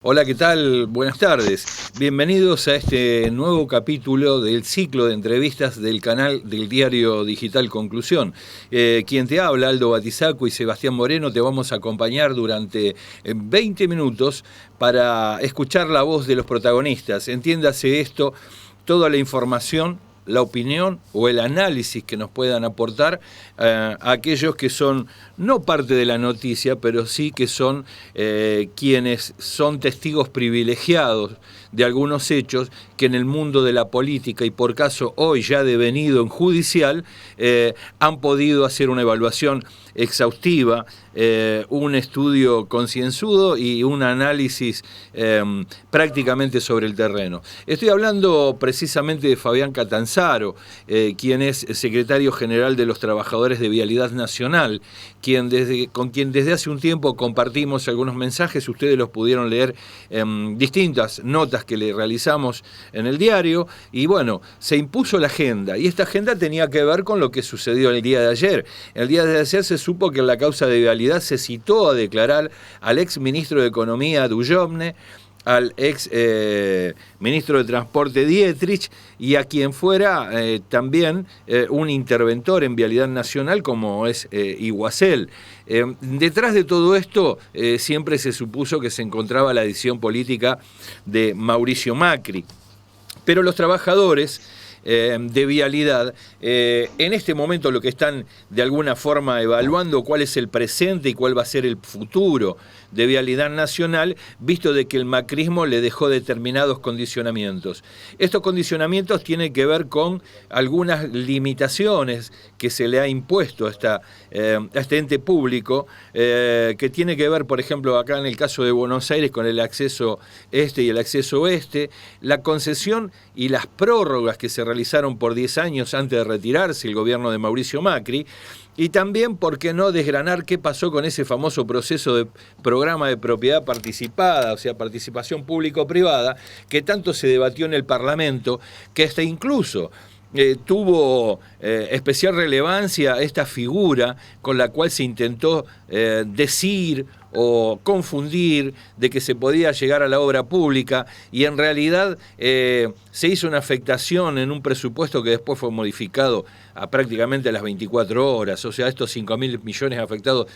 Hola, ¿qué tal? Buenas tardes. Bienvenidos a este nuevo capítulo del ciclo de entrevistas del canal del diario digital Conclusión. Quien te habla, Aldo Batizaco y Sebastián Moreno, te vamos a acompañar durante 20 minutos para escuchar la voz de los protagonistas. Entiéndase esto, toda la información, la opinión o el análisis que nos puedan aportar a aquellos que son no parte de la noticia, pero sí que son quienes son testigos privilegiados de algunos hechos que en el mundo de la política y por caso hoy ya devenido en judicial han podido hacer una evaluación exhaustiva, un estudio concienzudo y un análisis prácticamente sobre el terreno. Estoy hablando precisamente de Fabián Catanzaro, quien es secretario general de los Trabajadores de Vialidad Nacional, con quien desde hace un tiempo compartimos algunos mensajes, ustedes los pudieron leer en distintas notas que le realizamos en el diario, y bueno, se impuso la agenda, y esta agenda tenía que ver con lo que sucedió el día de ayer. El día de ayer se supo que en la causa de vialidad se citó a declarar al ex ministro de Economía, Dujovne, al ex ministro de Transporte Dietrich y a quien fuera también un interventor en Vialidad Nacional como es Iguacel. Detrás de todo esto siempre se supuso que se encontraba la decisión política de Mauricio Macri, pero los trabajadores de vialidad, en este momento lo que están de alguna forma evaluando cuál es el presente y cuál va a ser el futuro de Vialidad Nacional, visto de que el macrismo le dejó determinados condicionamientos. Estos condicionamientos tienen que ver con algunas limitaciones que se le ha impuesto a este ente público, que tiene que ver, por ejemplo, acá en el caso de Buenos Aires, con el acceso este y el acceso oeste, la concesión y las prórrogas que se realizaron por 10 años antes de retirarse el gobierno de Mauricio Macri, y también, ¿por qué no desgranar qué pasó con ese famoso proceso de programa de propiedad participada, o sea, participación público-privada, que tanto se debatió en el Parlamento, que hasta incluso tuvo especial relevancia esta figura con la cual se intentó decir o confundir de que se podía llegar a la obra pública, y en realidad se hizo una afectación en un presupuesto que después fue modificado a prácticamente las 24 horas, o sea, estos 5.000 millones afectados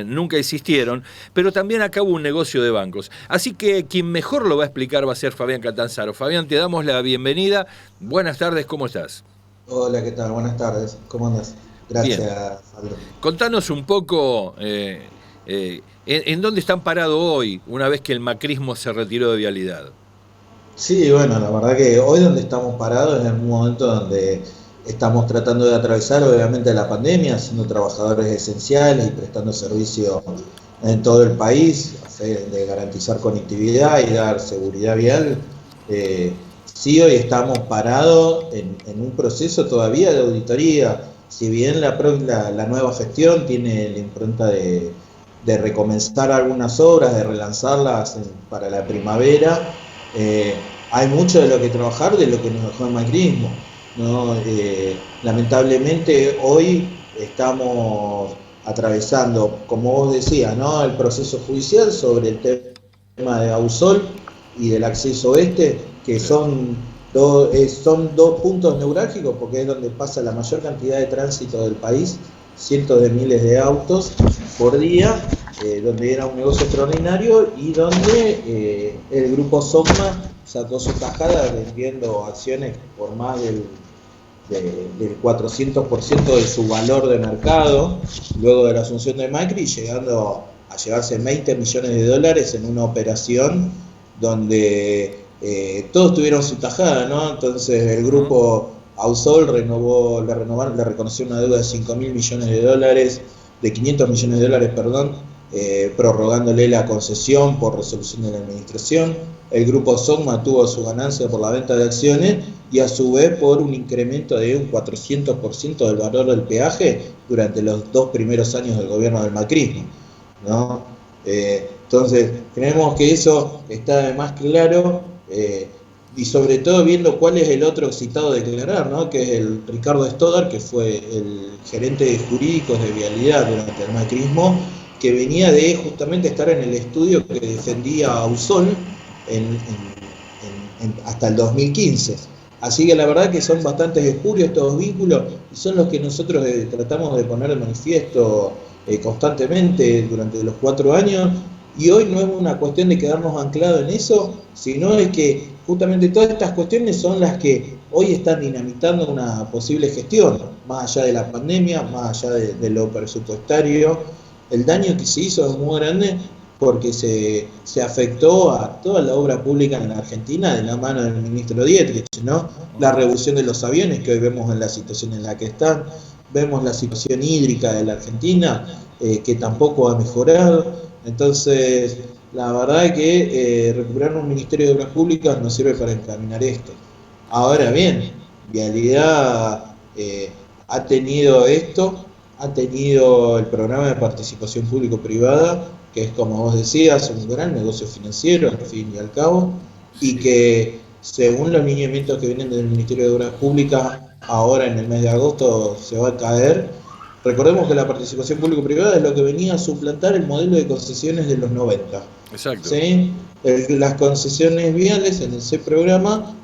nunca existieron, pero también acá hubo un negocio de bancos. Así que quien mejor lo va a explicar va a ser Fabián Catanzaro. Fabián, te damos la bienvenida. Buenas tardes, ¿cómo estás? Hola, ¿qué tal? Buenas tardes. ¿Cómo andas? Bien. Gracias, Aldo. Contanos un poco en dónde están parados hoy, una vez que el macrismo se retiró de vialidad. Sí, bueno, la verdad que hoy donde estamos parados es en un momento donde estamos tratando de atravesar obviamente la pandemia, siendo trabajadores esenciales y prestando servicio en todo el país, a fe de garantizar conectividad y dar seguridad vial. Sí, hoy estamos parados en un proceso todavía de auditoría. Si bien la nueva gestión tiene la impronta de recomenzar algunas obras, de relanzarlas para la primavera, hay mucho de lo que trabajar de lo que nos dejó el macrismo, ¿no? Lamentablemente hoy estamos atravesando, como vos decías, ¿no?, el proceso judicial sobre el tema de Ausol y del acceso oeste, que son dos puntos neurálgicos porque es donde pasa la mayor cantidad de tránsito del país, cientos de miles de autos por día, donde era un negocio extraordinario y donde el grupo Sogma sacó su tajada vendiendo acciones por más del 400% de su valor de mercado, luego de la asunción de Macri, llegando a llevarse 20 millones de dólares en una operación donde todos tuvieron su tajada, ¿no? Entonces el grupo Ausol le reconoció una deuda de 5.000 millones de dólares, de 500 millones de dólares, perdón, prorrogándole la concesión por resolución de la administración. El grupo Sogma tuvo su ganancia por la venta de acciones y a su vez por un incremento de un 400% del valor del peaje durante los 2 primeros años del gobierno del macrismo, ¿no? Entonces creemos que eso está de más claro, y sobre todo viendo cuál es el otro citado a declarar, ¿no?, que es el Ricardo Stoddard, que fue el gerente de jurídicos de vialidad durante el macrismo, que venía de justamente estar en el estudio que defendía a Ausol hasta el 2015. Así que la verdad que son bastante espurios estos vínculos y son los que nosotros tratamos de poner de manifiesto constantemente durante los 4 años. Y hoy no es una cuestión de quedarnos anclados en eso, sino es que justamente todas estas cuestiones son las que hoy están dinamitando una posible gestión, más allá de la pandemia, más allá de lo presupuestario. El daño que se hizo es muy grande porque se afectó a toda la obra pública en la Argentina de la mano del ministro Dietrich, ¿no? La reducción de los aviones, que hoy vemos en la situación en la que están, vemos la situación hídrica de la Argentina, que tampoco ha mejorado. Entonces, la verdad es que recuperar un Ministerio de Obras Públicas nos sirve para encaminar esto. Ahora bien, Vialidad ha tenido esto, ha tenido el programa de participación público-privada, que es, como vos decías, un gran negocio financiero, al fin y al cabo, y que según los lineamientos que vienen del Ministerio de Obras Públicas, ahora en el mes de agosto se va a caer. Recordemos que la participación público-privada es lo que venía a suplantar el modelo de concesiones de los 90. Exacto. ¿Sí? Las concesiones viales en ese programa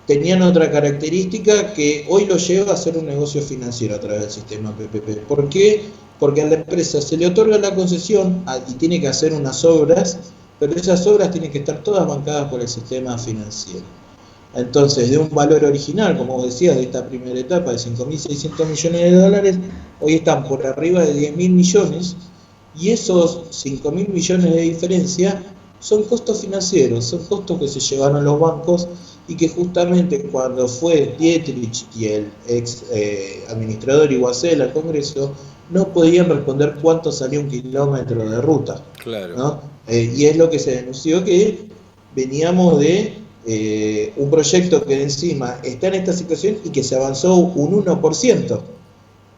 tenían otra característica que hoy lo lleva a ser un negocio financiero a través del sistema PPP. ¿Por qué? Porque a la empresa se le otorga la concesión y tiene que hacer unas obras, pero esas obras tienen que estar todas bancadas por el sistema financiero. Entonces, de un valor original, como vos decías, de esta primera etapa de 5.600 millones de dólares, hoy están por arriba de 10.000 millones, y esos 5.000 millones de diferencia son costos financieros, son costos que se llevaron los bancos y que justamente cuando fue Dietrich y el ex administrador Iguacel al Congreso, no podían responder cuánto salía un kilómetro de ruta. Claro. ¿No? Y es lo que se denunció, que veníamos de un proyecto que encima está en esta situación y que se avanzó un 1%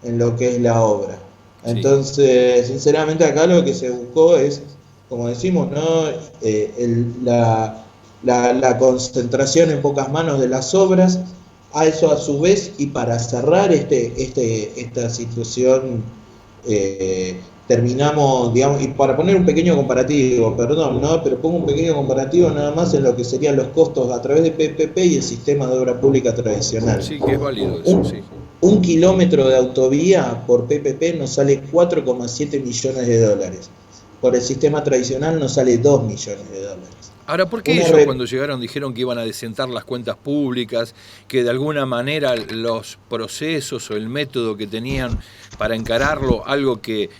en lo que es la obra. Entonces, sinceramente acá lo que se buscó es, como decimos, ¿no? La concentración en pocas manos de las obras, a eso a su vez, y para cerrar esta situación, terminamos, digamos, y para poner un pequeño comparativo, perdón, ¿no? Pero pongo un pequeño comparativo nada más en lo que serían los costos a través de PPP y el sistema de obra pública tradicional. Sí, que es válido eso, sí. Un kilómetro de autovía por PPP nos sale 4,7 millones de dólares. Por el sistema tradicional nos sale 2 millones de dólares. Ahora, ¿por qué ellos cuando llegaron dijeron que iban a desentar las cuentas públicas, que de alguna manera los procesos o el método que tenían para encararlo, algo que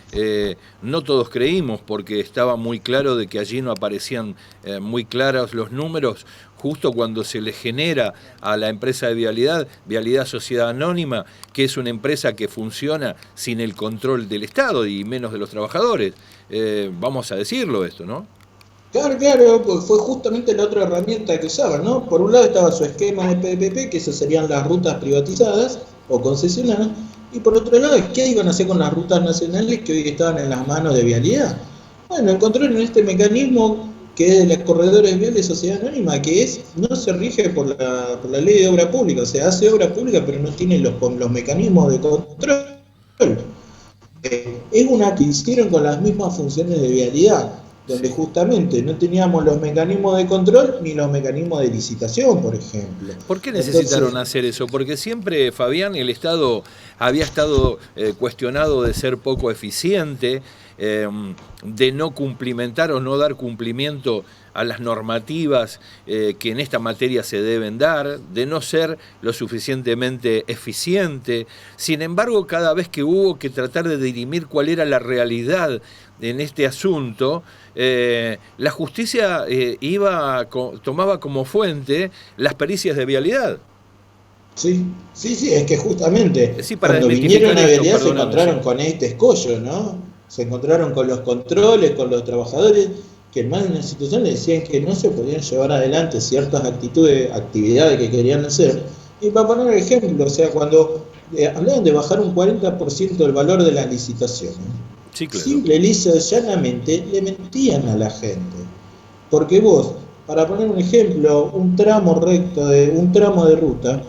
no todos creímos porque estaba muy claro de que allí no aparecían muy claros los números, justo cuando se le genera a la empresa de Vialidad Sociedad Anónima, que es una empresa que funciona sin el control del Estado y menos de los trabajadores? Vamos a decirlo esto, ¿no? Claro, pues fue justamente la otra herramienta que usaban, ¿no? Por un lado estaba su esquema de PPP, que esas serían las rutas privatizadas o concesionadas, y por otro lado, ¿qué iban a hacer con las rutas nacionales que hoy estaban en las manos de Vialidad? Bueno, encontraron este mecanismo que es de los corredores viales de Sociedad Anónima, que no se rige por la ley de obra pública, o sea, hace obra pública pero no tiene los mecanismos de control. Es una que hicieron con las mismas funciones de Vialidad, donde justamente no teníamos los mecanismos de control ni los mecanismos de licitación, por ejemplo. ¿Por qué necesitaron hacer eso? Porque siempre, Fabián, el Estado había estado cuestionado de ser poco eficiente, de no cumplimentar o no dar cumplimiento a las normativas que en esta materia se deben dar, de no ser lo suficientemente eficiente. Sin embargo, cada vez que hubo que tratar de dirimir cuál era la realidad en este asunto, la justicia tomaba como fuente las pericias de Vialidad. Sí, es que justamente cuando vinieron a Vialidad se encontraron con este escollo, ¿no? Se encontraron con los controles, con los trabajadores, que en más de una institución le decían que no se podían llevar adelante ciertas actividades que querían hacer. Y para poner el ejemplo, o sea, cuando hablaban de bajar un 40% el valor de las licitaciones, sí, claro. Simple, lisa, llanamente le mentían a la gente. Porque vos, para poner un ejemplo, un tramo de ruta,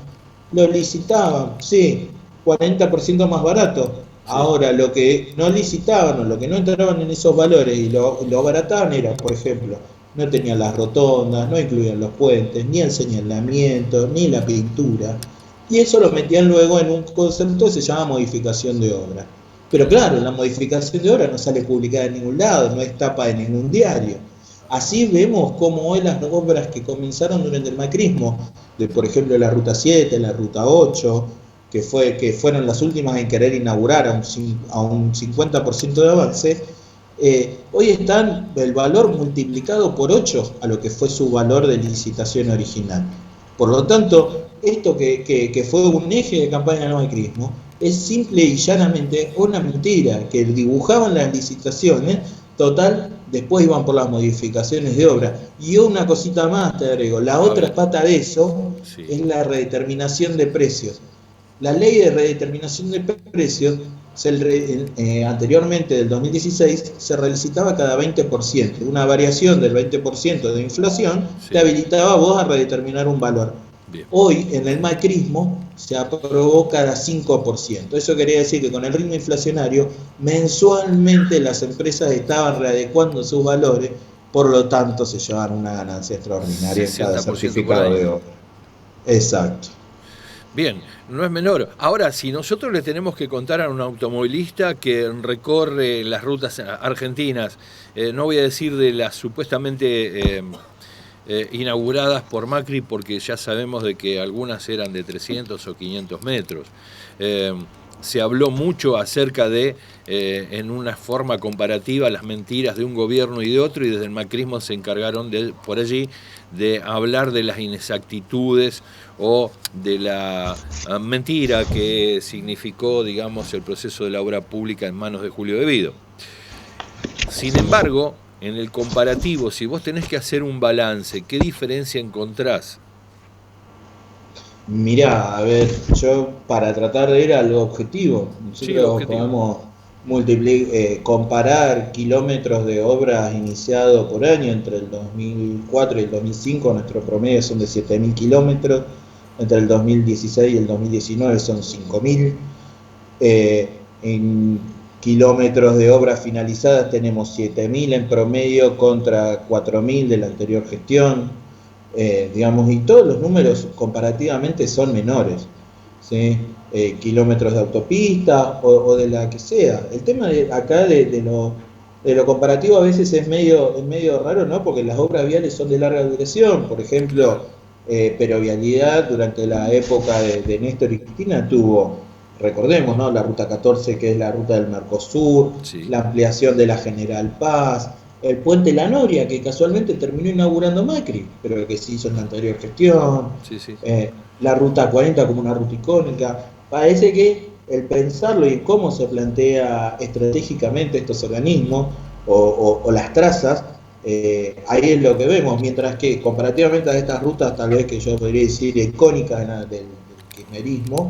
lo licitaban, sí, 40% más barato. Sí. Ahora, lo que no licitaban o lo que no entraban en esos valores y lo abarataban era, por ejemplo, no tenían las rotondas, no incluían los puentes, ni el señalamiento, ni la pintura. Y eso lo metían luego en un concepto que se llama modificación de obra. Pero claro, la modificación de obra no sale publicada en ningún lado, no es tapa de ningún diario. Así vemos cómo hoy las obras que comenzaron durante el macrismo, de por ejemplo la Ruta 7, la Ruta 8, que fueron las últimas en querer inaugurar a un 50% de avance, hoy están el valor multiplicado por 8 a lo que fue su valor de licitación original. Por lo tanto, esto que fue un eje de campaña del macrismo es simple y llanamente una mentira, que dibujaban las licitaciones, total, después iban por las modificaciones de obra. Y una cosita más te agrego, la otra pata de eso es la redeterminación de precios. La ley de redeterminación de precios, anteriormente del 2016, se relicitaba cada 20%. Una variación del 20% de inflación te habilitaba a vos a redeterminar un valor. Bien. Hoy, en el macrismo, se aprobó cada 5%. Eso quería decir que con el ritmo inflacionario, mensualmente las empresas estaban readecuando sus valores, por lo tanto se llevaron una ganancia extraordinaria en cada certificado de obra. Exacto. Bien, no es menor. Ahora, si nosotros le tenemos que contar a un automovilista que recorre las rutas argentinas, no voy a decir de las supuestamente inauguradas por Macri, porque ya sabemos de que algunas eran de 300 o 500 metros. Se habló mucho acerca de, en una forma comparativa, las mentiras de un gobierno y de otro, y desde el macrismo se encargaron por allí de hablar de las inexactitudes o de la mentira que significó, digamos, el proceso de la obra pública en manos de Julio De Vido. Sin embargo, en el comparativo, si vos tenés que hacer un balance, ¿qué diferencia encontrás? Mirá, a ver, yo para tratar de ir a lo objetivo, nosotros podemos comparar kilómetros de obras iniciado por año. Entre el 2004 y el 2005 nuestro promedio son de 7.000 kilómetros, entre el 2016 y el 2019 son 5.000. En kilómetros de obras finalizadas tenemos 7.000 en promedio contra 4.000 de la anterior gestión. Digamos, y todos los números comparativamente son menores, ¿sí? Kilómetros de autopista o de la que sea. El tema acá de lo comparativo a veces es medio raro, ¿no? Porque las obras viales son de larga duración. Por ejemplo, Perovialidad durante la época de Néstor y Cristina tuvo, recordemos, ¿no?, la Ruta 14, que es la ruta del Mercosur, la ampliación de la General Paz, el puente La Noria, que casualmente terminó inaugurando Macri, pero que se hizo en la anterior gestión, la Ruta 40 como una ruta icónica. Parece que el pensarlo y cómo se plantea estratégicamente estos organismos o las trazas, ahí es lo que vemos, mientras que comparativamente a estas rutas, tal vez que yo podría decir icónicas del kirchnerismo,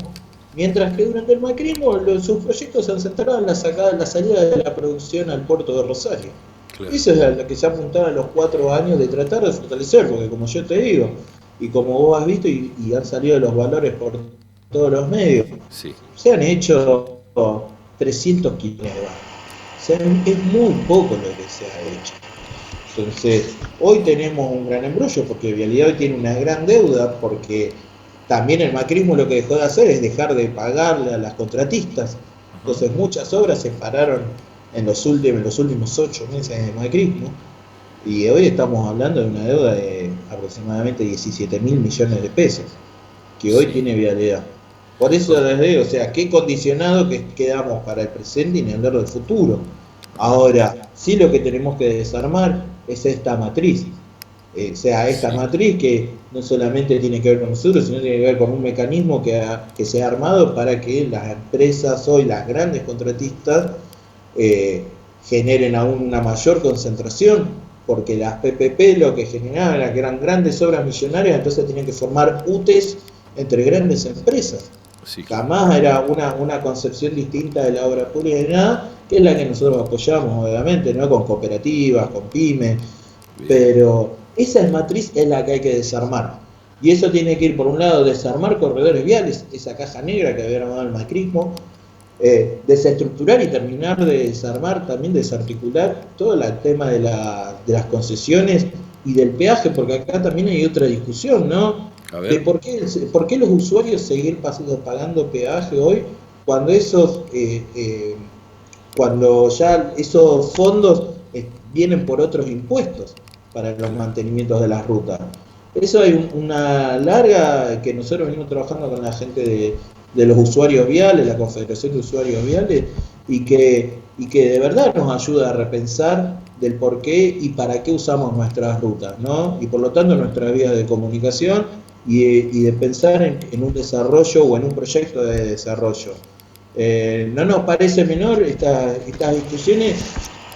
mientras que durante el macrismo sus proyectos se han centrado en la salida de la producción al puerto de Rosario. Claro. Eso es a lo que se apuntaba en los 4 años de tratar de fortalecer, porque como yo te digo, y como vos has visto y han salido los valores por todos los medios, se han hecho 300 kilómetros. O sea, es muy poco lo que se ha hecho. Entonces, hoy tenemos un gran embrollo, porque Vialidad hoy tiene una gran deuda, porque también el macrismo lo que dejó de hacer es dejar de pagarle a las contratistas. Entonces muchas obras se pararon en los últimos 8 meses de macrismo, y hoy estamos hablando de una deuda de aproximadamente 17.000 millones de pesos, que hoy tiene Vialidad. Por eso les digo, o sea, qué condicionado que quedamos para el presente y ni hablar del futuro. Ahora, sí lo que tenemos que desarmar es esta matriz. O sea, esta matriz que no solamente tiene que ver con nosotros, sino tiene que ver con un mecanismo que se ha armado para que las empresas hoy, las grandes contratistas, generen aún una mayor concentración, porque las PPP lo que generaban eran grandes obras millonarias, entonces tenían que formar UTEs entre grandes empresas. Jamás era una concepción distinta de la obra pública ni nada, que es la que nosotros apoyamos, obviamente, ¿no?, con cooperativas, con pymes, pero esa matriz es la que hay que desarmar. Y eso tiene que ir, por un lado, desarmar corredores viales, esa caja negra que había armado el macrismo, desestructurar y terminar de desarmar, también desarticular todo el tema de las concesiones y del peaje, porque acá también hay otra discusión, ¿no? De por qué los usuarios seguir pagando peaje hoy cuando cuando ya esos fondos vienen por otros impuestos para los mantenimientos de las rutas. Eso hay una larga que nosotros venimos trabajando con la gente de los usuarios viales, la Confederación de Usuarios Viales, y que de verdad nos ayuda a repensar del por qué y para qué usamos nuestras rutas, ¿no? Y por lo tanto nuestras vías de comunicación y de pensar en un desarrollo o en un proyecto de desarrollo. No nos parece menor estas discusiones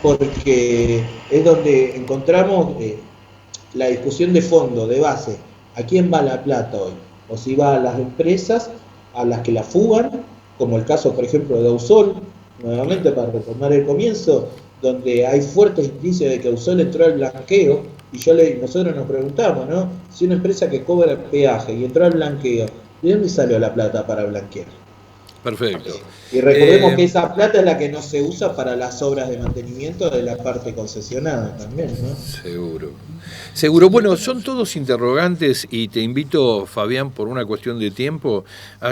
porque es donde encontramos la discusión de fondo, de base, ¿a quién va la plata hoy? O si va a las empresas, a las que la fugan, como el caso, por ejemplo, de Ausol, nuevamente para retomar el comienzo, donde hay fuertes indicios de que Ausol entró al blanqueo, y nosotros nos preguntamos, ¿no? Si una empresa que cobra el peaje y entró al blanqueo, ¿de dónde salió la plata para blanquear? Perfecto. Y recordemos que esa plata es la que no se usa para las obras de mantenimiento de la parte concesionada también, ¿no? Seguro. Bueno, son todos interrogantes y te invito, Fabián, por una cuestión de tiempo,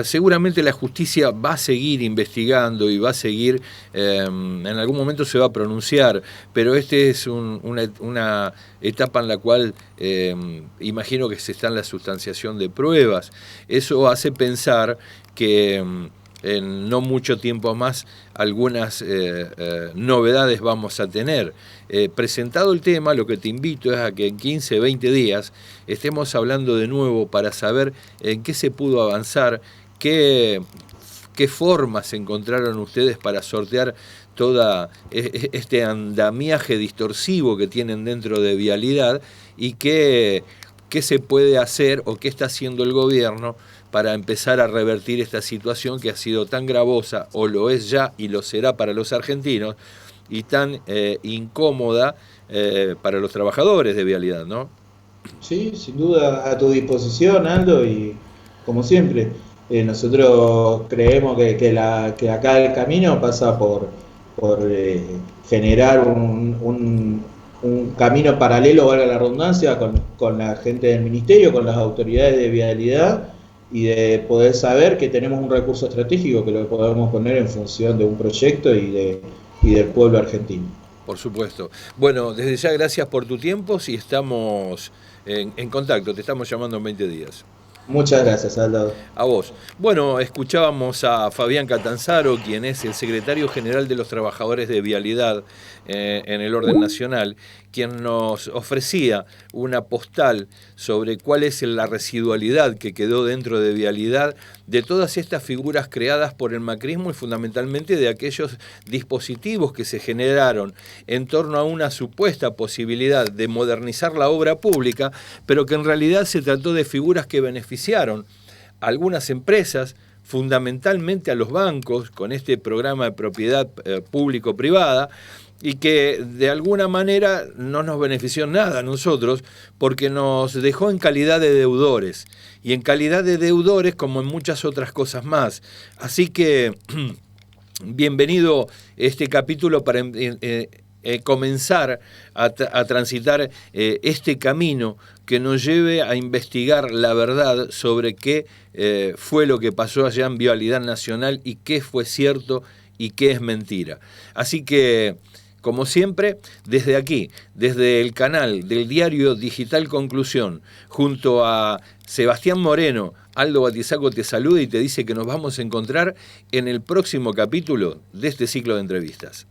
seguramente la justicia va a seguir investigando y va a seguir, en algún momento se va a pronunciar, pero este es una etapa en la cual imagino que se está en la sustanciación de pruebas. Eso hace pensar que en no mucho tiempo más algunas novedades vamos a tener. Presentado el tema, lo que te invito es a que en 15, 20 días estemos hablando de nuevo para saber en qué se pudo avanzar, qué formas encontraron ustedes para sortear todo este andamiaje distorsivo que tienen dentro de Vialidad y qué se puede hacer o qué está haciendo el gobierno para empezar a revertir esta situación que ha sido tan gravosa, o lo es ya y lo será para los argentinos, y tan incómoda para los trabajadores de Vialidad, ¿no? Sí, sin duda, a tu disposición, Aldo, y como siempre, nosotros creemos que acá el camino pasa por generar un camino paralelo, valga la redundancia, con la gente del ministerio, con las autoridades de Vialidad, y de poder saber que tenemos un recurso estratégico que lo podemos poner en función de un proyecto y del pueblo argentino. Por supuesto. Bueno, desde ya gracias por tu tiempo, si estamos en contacto, te estamos llamando en 20 días. Muchas gracias, Aldo. A vos. Bueno, escuchábamos a Fabián Catanzaro, quien es el secretario general de los trabajadores de Vialidad en el orden nacional, quien nos ofrecía una postal sobre cuál es la residualidad que quedó dentro de Vialidad de todas estas figuras creadas por el macrismo y fundamentalmente de aquellos dispositivos que se generaron en torno a una supuesta posibilidad de modernizar la obra pública, pero que en realidad se trató de figuras que beneficiaron a algunas empresas, fundamentalmente a los bancos, con este programa de propiedad público-privada, y que de alguna manera no nos benefició en nada a nosotros, porque nos dejó en calidad de deudores, y en calidad de deudores como en muchas otras cosas más. Así que bienvenido este capítulo para comenzar a transitar este camino que nos lleve a investigar la verdad sobre qué fue lo que pasó allá en Vialidad Nacional y qué fue cierto y qué es mentira. Así que, como siempre, desde aquí, desde el canal del diario Digital Conclusión, junto a Sebastián Moreno, Aldo Batizacco te saluda y te dice que nos vamos a encontrar en el próximo capítulo de este ciclo de entrevistas.